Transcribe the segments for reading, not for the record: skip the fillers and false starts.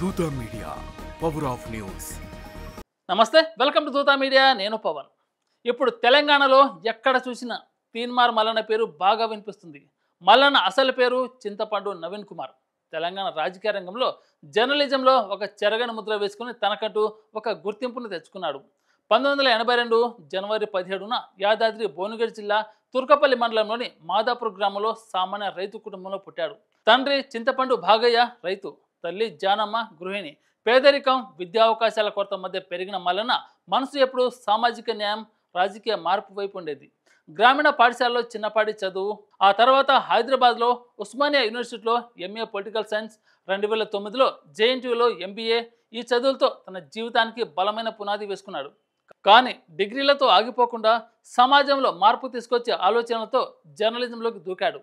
Dootha media power of news. నమస్తే, welcome to Dootha media. నేను పవన్. ఇప్పుడు తెలంగాణలో ఎక్కడ చూసినా తీన్మార్ మల్లన్న పేరు బాగా వినిపిస్తుంది. మల్లన్న అసలు పేరు చింతపండు నవీన్ కుమార్. తెలంగాణ రాజకీయ రంగంలో జర్నలిజంలో ఒక చెరగని ముద్ర వేసుకుని తనకంటూ ఒక గుర్తింపును తెచ్చుకున్నాడు. 1982 జనవరి 17న యాదాద్రి భువనగిరి జిల్లా తుర్కపల్లి మండలంలోని మాదాపూర్ గ్రామంలో సామాన్య రైతు కుటుంబంలో పుట్టాడు. తండ్రి చింతపండు భాగయ్య రైతు, తల్లి జానమ్మ గృహిణి. పేదరికం, విద్యా అవకాశాల కొరత మధ్య పెరిగిన మల్లన్న మనసు ఎప్పుడు సామాజిక న్యాయం, రాజకీయ మార్పు వైపు ఉండేది. గ్రామీణ పాఠశాలలో చిన్నపాటి చదువు, ఆ తర్వాత హైదరాబాద్లో ఉస్మానియా యూనివర్సిటీలో ఎంఏ పొలిటికల్ సైన్స్, 2009లో జేఎన్టీయూలో ఎంబీఏ. ఈ చదువులతో తన జీవితానికి బలమైన పునాది వేసుకున్నాడు. కానీ డిగ్రీలతో ఆగిపోకుండా సమాజంలో మార్పు తీసుకొచ్చే ఆలోచనలతో జర్నలిజంలోకి దూకాడు.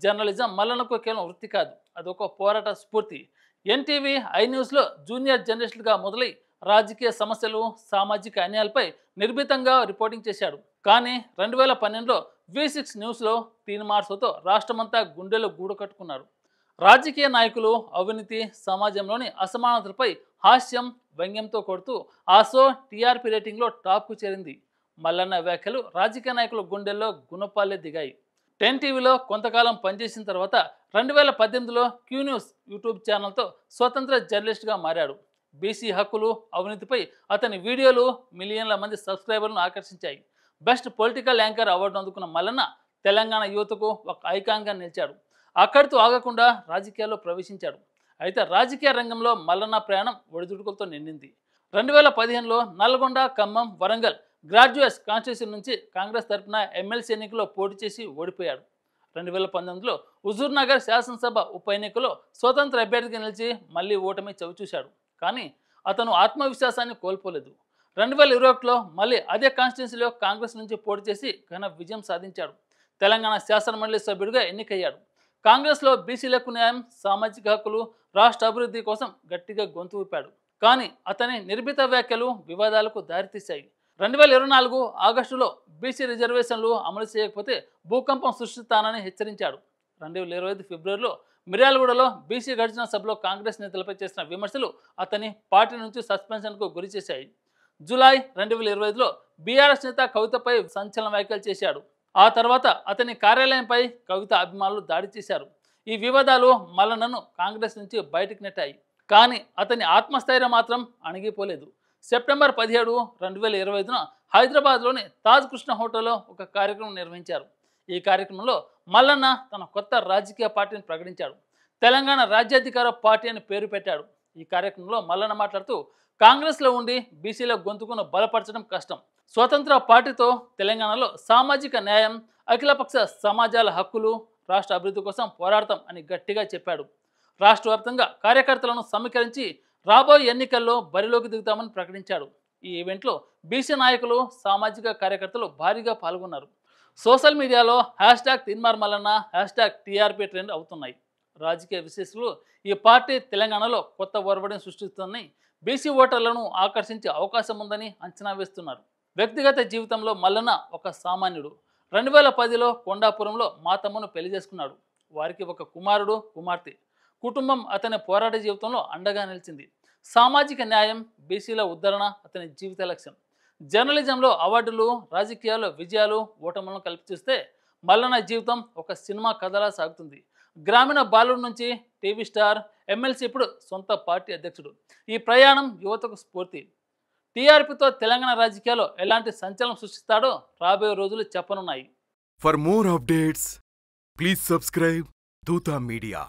జర్నలిజం మల్లన్నకు కేవలం వృత్తి కాదు, అదొక పోరాట స్ఫూర్తి. ఎన్టీవీ, ఐ న్యూస్లో జూనియర్ జర్నలిస్టుగా మొదలై రాజకీయ సమస్యలు, సామాజిక అన్యాయాలపై నిర్భీతంగా రిపోర్టింగ్ చేశాడు. కానీ 2012లో V6 న్యూస్లో తీన్మార్తో రాష్ట్రమంతా గుండెలో గూడు కట్టుకున్నాడు. రాజకీయ నాయకులు, అవినీతి, సమాజంలోని అసమానతలపై హాస్యం, వ్యంగ్యంతో కొడుతూ ఆ షో టీఆర్పీ రేటింగ్లో టాప్కు చేరింది. మల్లన్న వ్యాఖ్యలు రాజకీయ నాయకుల గుండెల్లో గుణపాలే దిగాయి. 10 టీవీలో కొంతకాలం పనిచేసిన తర్వాత 2018లో క్యూ న్యూస్ యూట్యూబ్ ఛానల్తో స్వతంత్ర జర్నలిస్ట్గా మారాడు. బీసీ హక్కులు, అవినీతిపై అతని వీడియోలు మిలియన్ల మంది సబ్స్క్రైబర్లను ఆకర్షించాయి. బెస్ట్ పొలిటికల్ యాంకర్ అవార్డు అందుకున్న మల్లన్న తెలంగాణ యువతకు ఒక ఐకాన్గా నిలిచాడు. అక్కడితో ఆగకుండా రాజకీయాల్లో ప్రవేశించాడు. అయితే రాజకీయ రంగంలో మల్లన్న ప్రయాణం ఒడిదుడుకులతో నిండింది. 2015లో నల్గొండ, ఖమ్మం, వరంగల్ గ్రాడ్యుయేట్స్ కాన్స్టిట్యూషన్ నుంచి కాంగ్రెస్ తరఫున ఎమ్మెల్సీ ఎన్నికలో పోటీ చేసి ఓడిపోయాడు. 2019లో హుజూర్ నగర్ శాసనసభ ఉప ఎన్నికలో స్వతంత్ర అభ్యర్థిగా నిలిచి మళ్ళీ ఓటమి చవిచూశాడు. కానీ అతను ఆత్మవిశ్వాసాన్ని కోల్పోలేదు. 2021లో మళ్ళీ అదే కాన్స్టిట్యూన్సీలో కాంగ్రెస్ నుంచి పోటీ చేసి ఘన విజయం సాధించాడు. తెలంగాణ శాసనమండలి సభ్యుడిగా ఎన్నికయ్యాడు. కాంగ్రెస్లో బీసీలకు న్యాయం, సామాజిక హక్కులు, రాష్ట్ర అభివృద్ధి కోసం గట్టిగా గొంతు ఊపాడు. కానీ అతని నిర్భీత వ్యాఖ్యలు వివాదాలకు దారితీశాయి. 2024 ఆగస్టులో బీసీ రిజర్వేషన్లు అమలు చేయకపోతే భూకంపం సృష్టిస్తానని హెచ్చరించాడు. 2025 ఫిబ్రవరిలో మిర్యాలగూడలో బీసీ గర్జన సభలో కాంగ్రెస్ నేతలపై చేసిన విమర్శలు అతని పార్టీ నుంచి సస్పెన్షన్కు గురి చేశాయి. జూలై 2025లో బీఆర్ఎస్ నేత కవితపై సంచలన వ్యాఖ్యలు చేశాడు. ఆ తర్వాత అతని కార్యాలయంపై కవిత అభిమానులు దాడి చేశారు. ఈ వివాదాలు మల్లన్నను కాంగ్రెస్ నుంచి బయటకు నెట్టాయి. కానీ అతని ఆత్మస్థైర్యం మాత్రం అణిగిపోలేదు. సెప్టెంబర్ 17, 2025న హైదరాబాద్లోని తాజ్ కృష్ణ హోటల్లో ఒక కార్యక్రమం నిర్వహించారు. ఈ కార్యక్రమంలో మల్లన్న తన కొత్త రాజకీయ పార్టీని ప్రకటించాడు. తెలంగాణ రాజ్యాధికార పార్టీ అని పేరు పెట్టాడు. ఈ కార్యక్రమంలో మల్లన్న మాట్లాడుతూ, కాంగ్రెస్లో ఉండి బీసీల గొంతుకును బలపరచడం కష్టం. స్వతంత్ర పార్టీతో తెలంగాణలో సామాజిక న్యాయం, అఖిలపక్ష సమాజాల హక్కులు, రాష్ట్ర అభివృద్ధి కోసం పోరాడతాం అని గట్టిగా చెప్పాడు. రాష్ట్ర వ్యాప్తంగా కార్యకర్తలను సమీకరించి రాబోయే ఎన్నికల్లో బరిలోకి దిగుతామని ప్రకటించాడు. ఈ ఈవెంట్లో బీసీ నాయకులు, సామాజిక కార్యకర్తలు భారీగా పాల్గొన్నారు. సోషల్ మీడియాలో #తీన్మార్ మల్లన్న, #TRP ట్రెండ్ అవుతున్నాయి. రాజకీయ విశ్లేషకులు ఈ పార్టీ తెలంగాణలో కొత్త ఒరవడిని సృష్టిస్తుందని, బీసీ ఓటర్లను ఆకర్షించే అవకాశం ఉందని అంచనా వేస్తున్నారు. వ్యక్తిగత జీవితంలో మల్లన్న ఒక సామాన్యుడు. 2010లో కొండాపురంలో మాతమ్మను పెళ్లి చేసుకున్నాడు. వారికి ఒక కుమారుడు, కుమార్తె. కుటుంబం అతని పోరాట జీవితంలో అండగా నిలిచింది. సామాజిక న్యాయం, బీసీల ఉద్ధరణ అతని జీవిత లక్ష్యం. జర్నలిజంలో అవార్డులు, రాజకీయాల్లో విజయాలు, ఓటములను కలిపి చూస్తే మల్లన్న జీవితం ఒక సినిమా కథలా సాగుతుంది. గ్రామీణ బాలుడి నుంచి టీవీ స్టార్, ఎమ్మెల్సీ, ఇప్పుడు సొంత పార్టీ అధ్యక్షుడు. ఈ ప్రయాణం యువతకు స్ఫూర్తి. టీఆర్పీతో తెలంగాణ రాజకీయాల్లో ఎలాంటి సంచలనం సృష్టిస్తాడో రాబోయే రోజులు చెప్పనున్నాయి. For more updates please subscribe Dootha media.